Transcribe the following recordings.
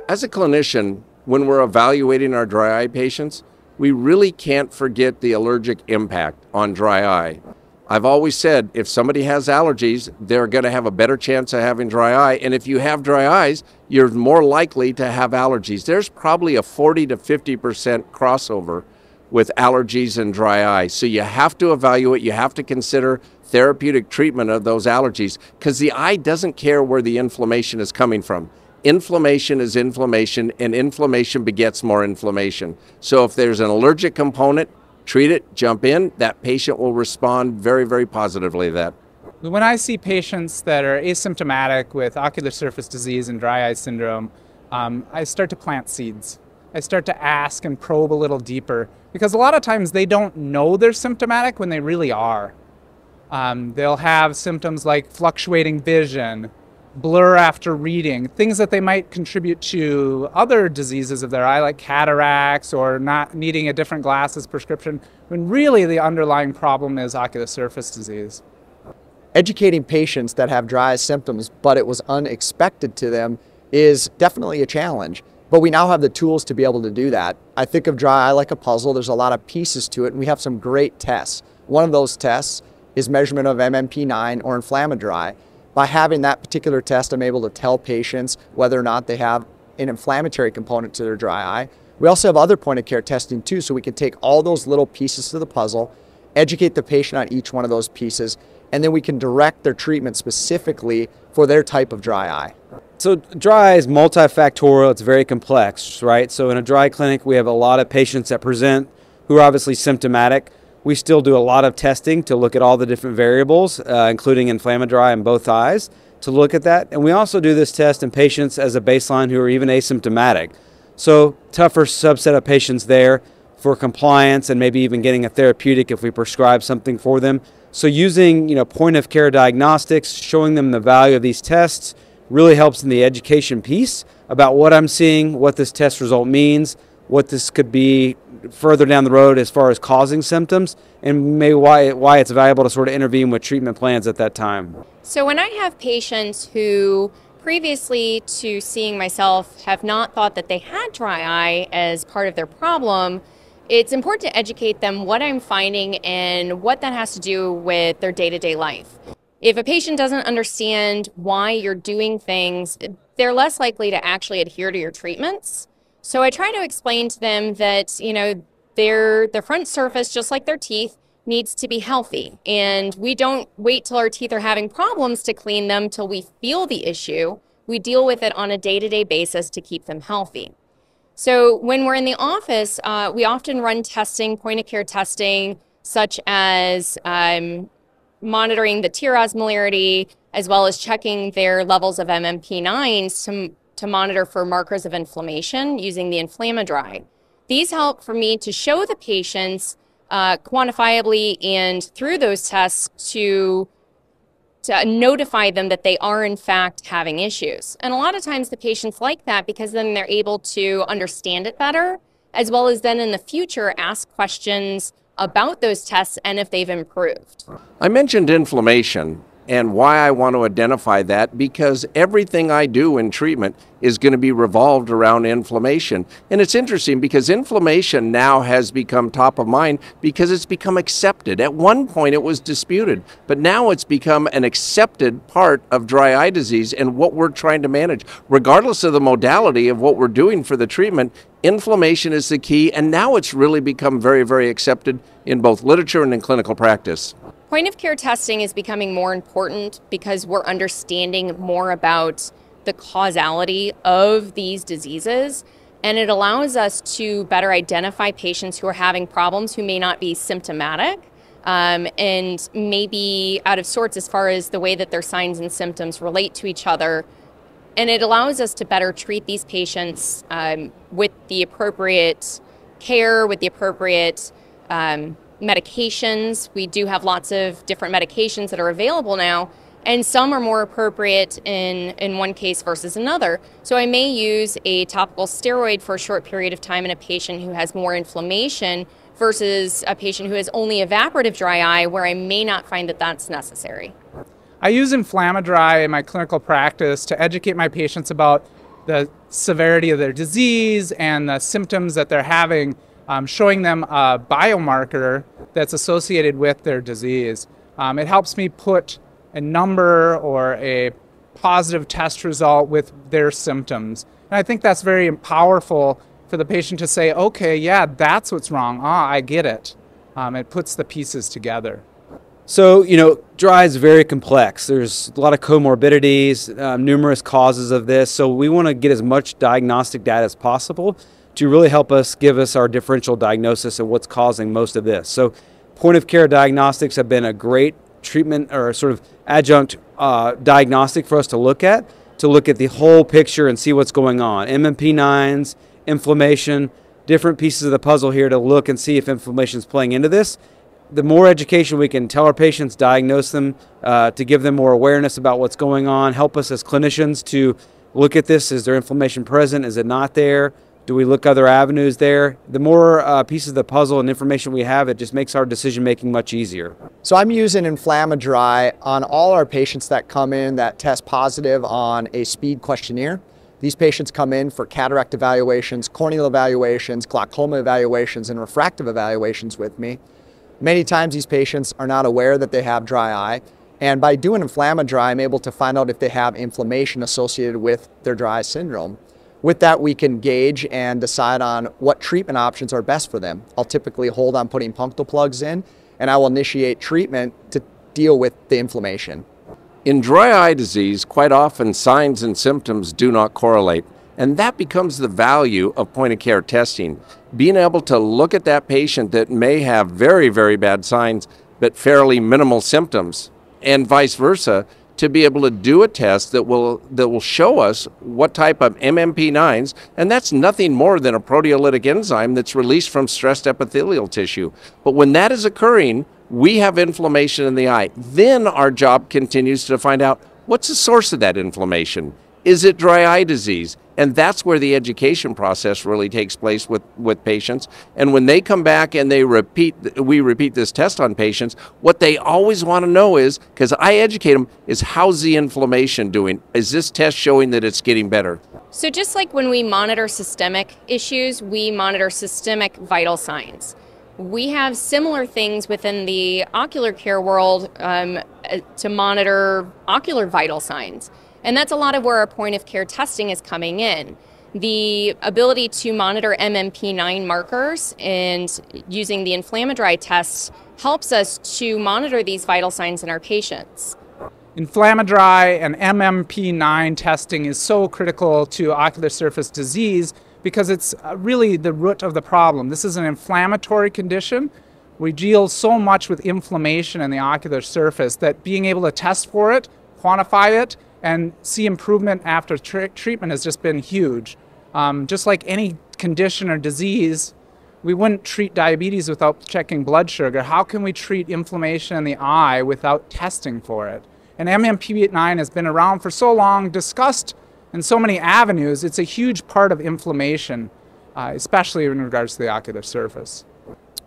As a clinician, when we're evaluating our dry eye patients, we really can't forget the allergic impact on dry eye. I've always said if somebody has allergies, they're going to have a better chance of having dry eye. And if you have dry eyes, you're more likely to have allergies. There's probably a 40 to 50% crossover with allergies and dry eye. So you have to evaluate, you have to consider therapeutic treatment of those allergies because the eye doesn't care where the inflammation is coming from. Inflammation is inflammation, and inflammation begets more inflammation. So if there's an allergic component, treat it, jump in, that patient will respond very, very positively to that. When I see patients that are asymptomatic with ocular surface disease and dry eye syndrome, I start to plant seeds. I start to ask and probe a little deeper because a lot of times they don't know they're symptomatic when they really are. They'll have symptoms like fluctuating vision, blur after reading, things that they might contribute to other diseases of their eye like cataracts or not needing a different glasses prescription, when really the underlying problem is ocular surface disease. Educating patients that have dry eye symptoms, but it was unexpected to them, is definitely a challenge. But we now have the tools to be able to do that. I think of dry eye like a puzzle. There's a lot of pieces to it, and we have some great tests. One of those tests is measurement of MMP9 or inflammatory. By having that particular test, I'm able to tell patients whether or not they have an inflammatory component to their dry eye. We also have other point of care testing too, so we can take all those little pieces to the puzzle, educate the patient on each one of those pieces, and then we can direct their treatment specifically for their type of dry eye. So dry eye is multifactorial, it's very complex, right? So in a dry eye clinic, we have a lot of patients that present who are obviously symptomatic. We still do a lot of testing to look at all the different variables, including inflammatory in both eyes, to look at that. And we also do this test in patients as a baseline who are even asymptomatic. So tougher subset of patients there for compliance and maybe even getting a therapeutic if we prescribe something for them. So using point of care diagnostics, showing them the value of these tests really helps in the education piece about what I'm seeing, what this test result means, what this could be further down the road as far as causing symptoms, and maybe why it's valuable to sort of intervene with treatment plans at that time. So when I have patients who previously to seeing myself have not thought that they had dry eye as part of their problem, it's important to educate them what I'm finding and what that has to do with their day-to-day life. If a patient doesn't understand why you're doing things, they're less likely to actually adhere to your treatments. So I try to explain to them that, their front surface, just like their teeth, needs to be healthy. And we don't wait till our teeth are having problems to clean them till we feel the issue. We deal with it on a day-to-day basis to keep them healthy. So when we're in the office, we often run testing, point-of-care testing, such as monitoring the tear osmolarity, as well as checking their levels of MMP9s to monitor for markers of inflammation using the inflammatory. These help for me to show the patients quantifiably and through those tests to notify them that they are in fact having issues. And a lot of times the patients like that because then they're able to understand it better, as well as then in the future ask questions about those tests and if they've improved. I mentioned inflammation and why I want to identify that, because everything I do in treatment is going to be revolved around inflammation. And it's interesting because inflammation now has become top of mind because it's become accepted. At one point it was disputed, but now it's become an accepted part of dry eye disease and what we're trying to manage. Regardless of the modality of what we're doing for the treatment, inflammation is the key, and now it's really become very, very accepted in both literature and in clinical practice. Point of care testing is becoming more important because we're understanding more about the causality of these diseases, and it allows us to better identify patients who are having problems who may not be symptomatic and may be out of sorts as far as the way that their signs and symptoms relate to each other. And it allows us to better treat these patients with the appropriate care, with the appropriate medications. We do have lots of different medications that are available now, and some are more appropriate in one case versus another. So I may use a topical steroid for a short period of time in a patient who has more inflammation versus a patient who has only evaporative dry eye, where I may not find that that's necessary. I use inflammatory in my clinical practice to educate my patients about the severity of their disease and the symptoms that they're having, showing them a biomarker that's associated with their disease. It helps me put a number or a positive test result with their symptoms. And I think that's very powerful for the patient to say, okay, yeah, that's what's wrong. I get it. It puts the pieces together. So, dry eye is very complex. There's a lot of comorbidities, numerous causes of this. So we want to get as much diagnostic data as possible to really help us give us our differential diagnosis of what's causing most of this. So point of care diagnostics have been a great treatment or sort of adjunct diagnostic for us to look at the whole picture and see what's going on. MMP9s, inflammation, different pieces of the puzzle here to look and see if inflammation is playing into this. The more education we can tell our patients, diagnose them, to give them more awareness about what's going on, help us as clinicians to look at this. Is there inflammation present? Is it not there? Do we look other avenues there? The more pieces of the puzzle and information we have, it just makes our decision making much easier. So I'm using Inflamadry on all our patients that come in that test positive on a speed questionnaire. These patients come in for cataract evaluations, corneal evaluations, glaucoma evaluations, and refractive evaluations with me. Many times these patients are not aware that they have dry eye, and by doing Inflamadry, I'm able to find out if they have inflammation associated with their dry eye syndrome. With that, we can gauge and decide on what treatment options are best for them. I'll typically hold on putting punctal plugs in, and I will initiate treatment to deal with the inflammation. In dry eye disease, quite often signs and symptoms do not correlate, and that becomes the value of point-of-care testing. Being able to look at that patient that may have very, very bad signs but fairly minimal symptoms, and vice versa, to be able to do a test that will show us what type of MMP9s, and that's nothing more than a proteolytic enzyme that's released from stressed epithelial tissue. But when that is occurring, we have inflammation in the eye. Then our job continues to find out what's the source of that inflammation. Is it dry eye disease? And that's where the education process really takes place with patients. And when they come back and we repeat this test on patients, what they always want to know is, because I educate them, is how's the inflammation doing? Is this test showing that it's getting better? So just like when we monitor systemic issues, we monitor systemic vital signs. We have similar things within the ocular care world to monitor ocular vital signs. And that's a lot of where our point of care testing is coming in. The ability to monitor MMP9 markers and using the Inflamadry test helps us to monitor these vital signs in our patients. Inflamadry and MMP9 testing is so critical to ocular surface disease because it's really the root of the problem. This is an inflammatory condition. We deal so much with inflammation in the ocular surface that being able to test for it, quantify it, and see improvement after treatment has just been huge. Just like any condition or disease, we wouldn't treat diabetes without checking blood sugar. How can we treat inflammation in the eye without testing for it? And MMP9 has been around for so long, discussed in so many avenues. It's a huge part of inflammation, especially in regards to the ocular surface.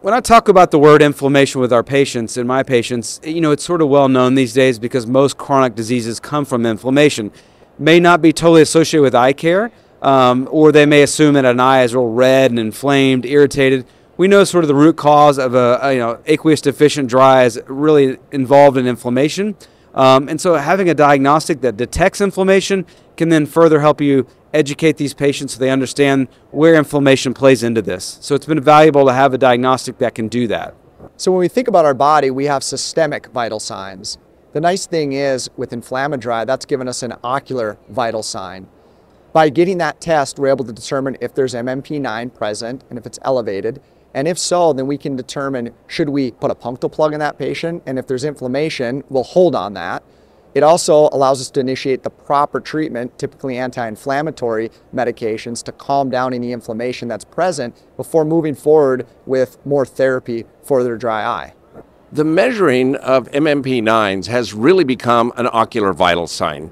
When I talk about the word inflammation with our patients and my patients, it's sort of well known these days because most chronic diseases come from inflammation. May not be totally associated with eye care, or they may assume that an eye is real red and inflamed, irritated. We know sort of the root cause of aqueous deficient dry eye is really involved in inflammation. And so having a diagnostic that detects inflammation can then further help you educate these patients so they understand where inflammation plays into this. So it's been valuable to have a diagnostic that can do that. So when we think about our body, we have systemic vital signs. The nice thing is with Inflamadry, that's given us an ocular vital sign. By getting that test, we're able to determine if there's MMP9 present and if it's elevated. And if so, then we can determine, should we put a punctal plug in that patient? And if there's inflammation, we'll hold on that. It also allows us to initiate the proper treatment, typically anti-inflammatory medications, to calm down any inflammation that's present before moving forward with more therapy for their dry eye. The measuring of MMP9s has really become an ocular vital sign.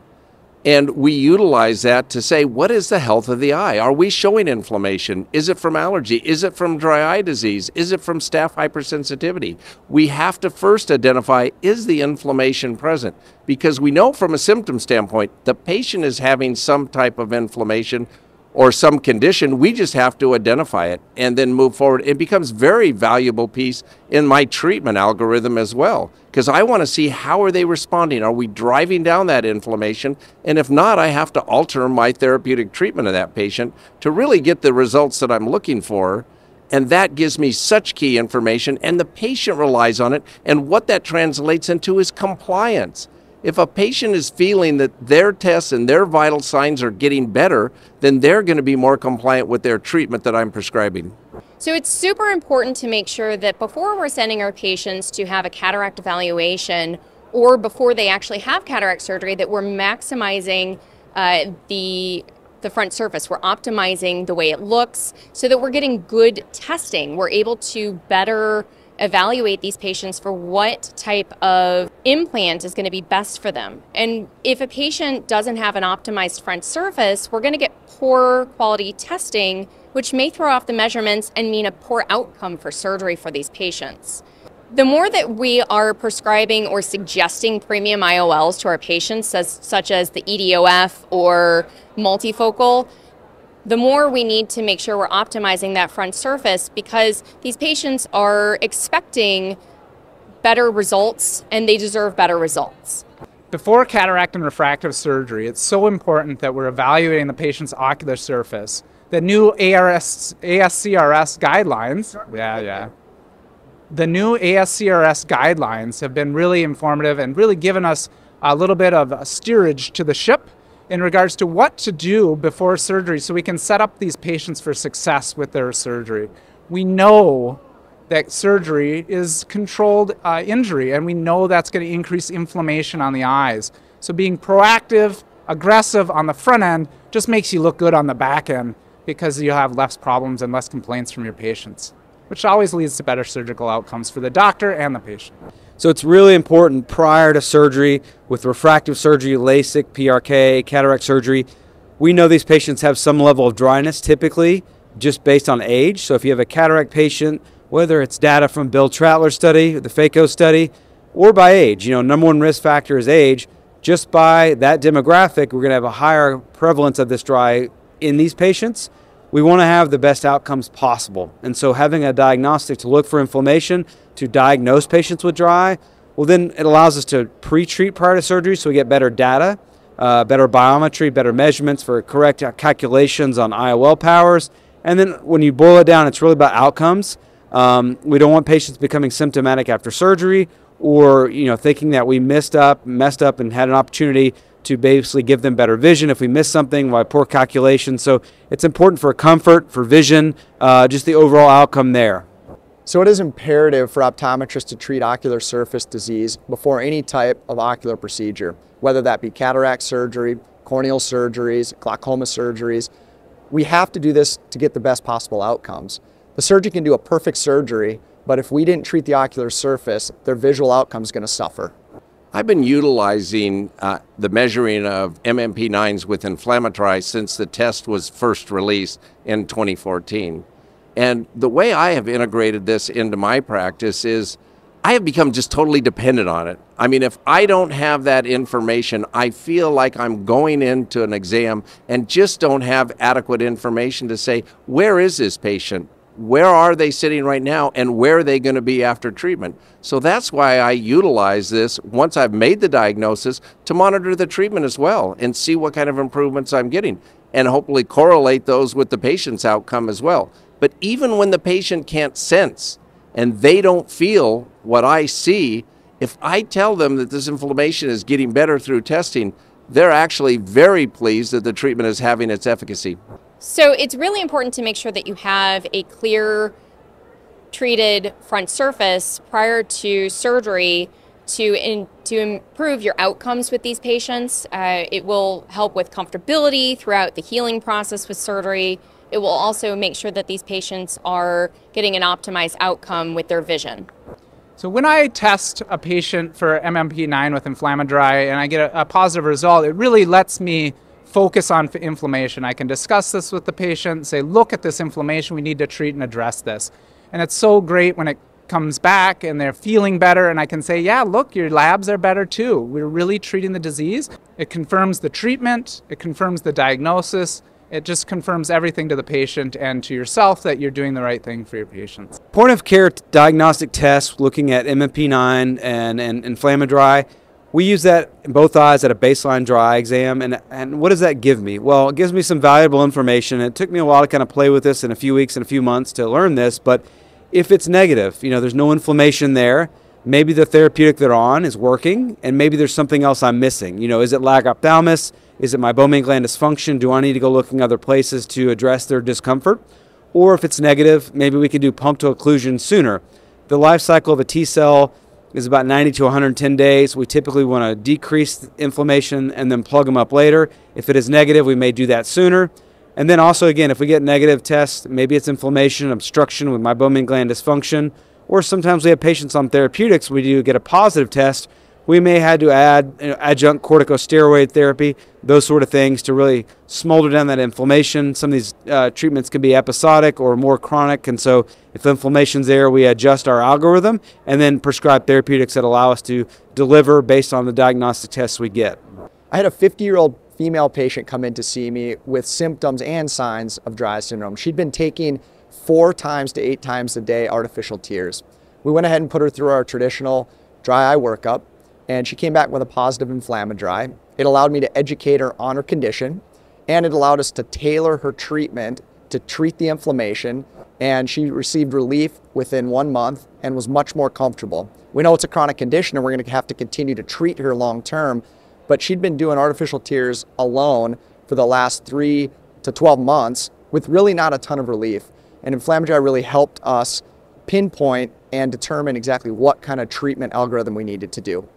And we utilize that to say, what is the health of the eye? Are we showing inflammation? Is it from allergy? Is it from dry eye disease? Is it from staph hypersensitivity? We have to first identify, is the inflammation present? Because we know from a symptom standpoint, the patient is having some type of inflammation. or some condition, we just have to identify it and then move forward. It becomes a very valuable piece in my treatment algorithm as well, because I want to see how are they responding. Are we driving down that inflammation? And if not, I have to alter my therapeutic treatment of that patient to really get the results that I'm looking for. And that gives me such key information, and the patient relies on it. And what that translates into is compliance. If a patient is feeling that their tests and their vital signs are getting better, then they're going to be more compliant with their treatment that I'm prescribing. So it's super important to make sure that before we're sending our patients to have a cataract evaluation, or before they actually have cataract surgery, that we're maximizing the front surface. We're optimizing the way it looks so that we're getting good testing. We're able to better evaluate these patients for what type of implant is going to be best for them. And if a patient doesn't have an optimized front surface, we're going to get poor quality testing, which may throw off the measurements and mean a poor outcome for surgery for these patients. The more that we are prescribing or suggesting premium IOLs to our patients, such as the EDOF or multifocal, the more we need to make sure we're optimizing that front surface, because these patients are expecting better results and they deserve better results. Before cataract and refractive surgery, it's so important that we're evaluating the patient's ocular surface. The new ASCRS guidelines, the new ASCRS guidelines have been really informative and really given us a little bit of a steerage to the ship in regards to what to do before surgery so we can set up these patients for success with their surgery. We know that surgery is controlled injury, and we know that's going to increase inflammation on the eyes. So being proactive, aggressive on the front end just makes you look good on the back end, because you have less problems and less complaints from your patients, which always leads to better surgical outcomes for the doctor and the patient. So it's really important prior to surgery with refractive surgery, LASIK, PRK, cataract surgery. We know these patients have some level of dryness typically just based on age. So if you have a cataract patient, whether it's data from Bill Trattler's study, the FACO study, or by age, number one risk factor is age. Just by that demographic, we're going to have a higher prevalence of this dry in these patients. We want to have the best outcomes possible. And so having a diagnostic to look for inflammation, to diagnose patients with dry, well, then it allows us to pre-treat prior to surgery so we get better data, better biometry, better measurements for correct calculations on IOL powers. And then when you boil it down, it's really about outcomes. We don't want patients becoming symptomatic after surgery, or thinking that we messed up and had an opportunity to basically give them better vision if we miss something by poor calculation. So it's important for comfort, for vision, just the overall outcome there. So it is imperative for optometrists to treat ocular surface disease before any type of ocular procedure, whether that be cataract surgery, corneal surgeries, glaucoma surgeries. We have to do this to get the best possible outcomes. The surgeon can do a perfect surgery, but if we didn't treat the ocular surface, their visual outcome is going to suffer. I've been utilizing the measuring of MMP9s with inflammatory since the test was first released in 2014. And the way I have integrated this into my practice is I have become just totally dependent on it. I mean, if I don't have that information, I feel like I'm going into an exam and just don't have adequate information to say, where is this patient? Where are they sitting right now, and where are they going to be after treatment? So that's why I utilize this once I've made the diagnosis to monitor the treatment as well and see what kind of improvements I'm getting, and hopefully correlate those with the patient's outcome as well. But even when the patient can't sense and they don't feel what I see, if I tell them that this inflammation is getting better through testing, they're actually very pleased that the treatment is having its efficacy. So it's really important to make sure that you have a clear treated front surface prior to surgery to improve your outcomes with these patients. It will help with comfortability throughout the healing process with surgery. It will also make sure that these patients are getting an optimized outcome with their vision. So when I test a patient for MMP9 with inflammatory and I get a positive result, it really lets me focus on inflammation. I can discuss this with the patient, say, look at this inflammation, we need to treat and address this. And it's so great when it comes back and they're feeling better, and I can say, yeah, look, your labs are better too. We're really treating the disease. It confirms the treatment, it confirms the diagnosis, It just confirms everything to the patient and to yourself that you're doing the right thing for your patients. Point of care diagnostic tests looking at MMP9 and inflammatory. We use that in both eyes at a baseline dry eye exam. And what does that give me? Well, it gives me some valuable information. It took me a while to kind of play with this in a few weeks and a few months to learn this. But if it's negative, there's no inflammation there, maybe the therapeutic they're on is working, and maybe there's something else I'm missing. Is it lag ophthalmos? Is it my meibomian gland dysfunction? Do I need to go looking other places to address their discomfort? Or if it's negative, maybe we could do punctal occlusion sooner. The life cycle of a T cell is about 90 to 110 days. We typically want to decrease inflammation and then plug them up later. If it is negative, we may do that sooner. And then also, again, if we get negative tests, maybe it's inflammation, obstruction with meibomian gland dysfunction, or sometimes we have patients on therapeutics, we do get a positive test, we may have to add adjunct corticosteroid therapy, those sort of things to really smolder down that inflammation. Some of these treatments can be episodic or more chronic, and so if inflammation's there, we adjust our algorithm and then prescribe therapeutics that allow us to deliver based on the diagnostic tests we get. I had a 50-year-old female patient come in to see me with symptoms and signs of dry eye syndrome. She'd been taking 4 times to 8 times a day artificial tears. We went ahead and put her through our traditional dry eye workup, and she came back with a positive inflammatory. It allowed me to educate her on her condition, and it allowed us to tailor her treatment to treat the inflammation, and she received relief within 1 month and was much more comfortable. We know it's a chronic condition and we're going to have to continue to treat her long term, but she'd been doing artificial tears alone for the last 3 to 12 months with really not a ton of relief. And inflammatory really helped us pinpoint and determine exactly what kind of treatment algorithm we needed to do.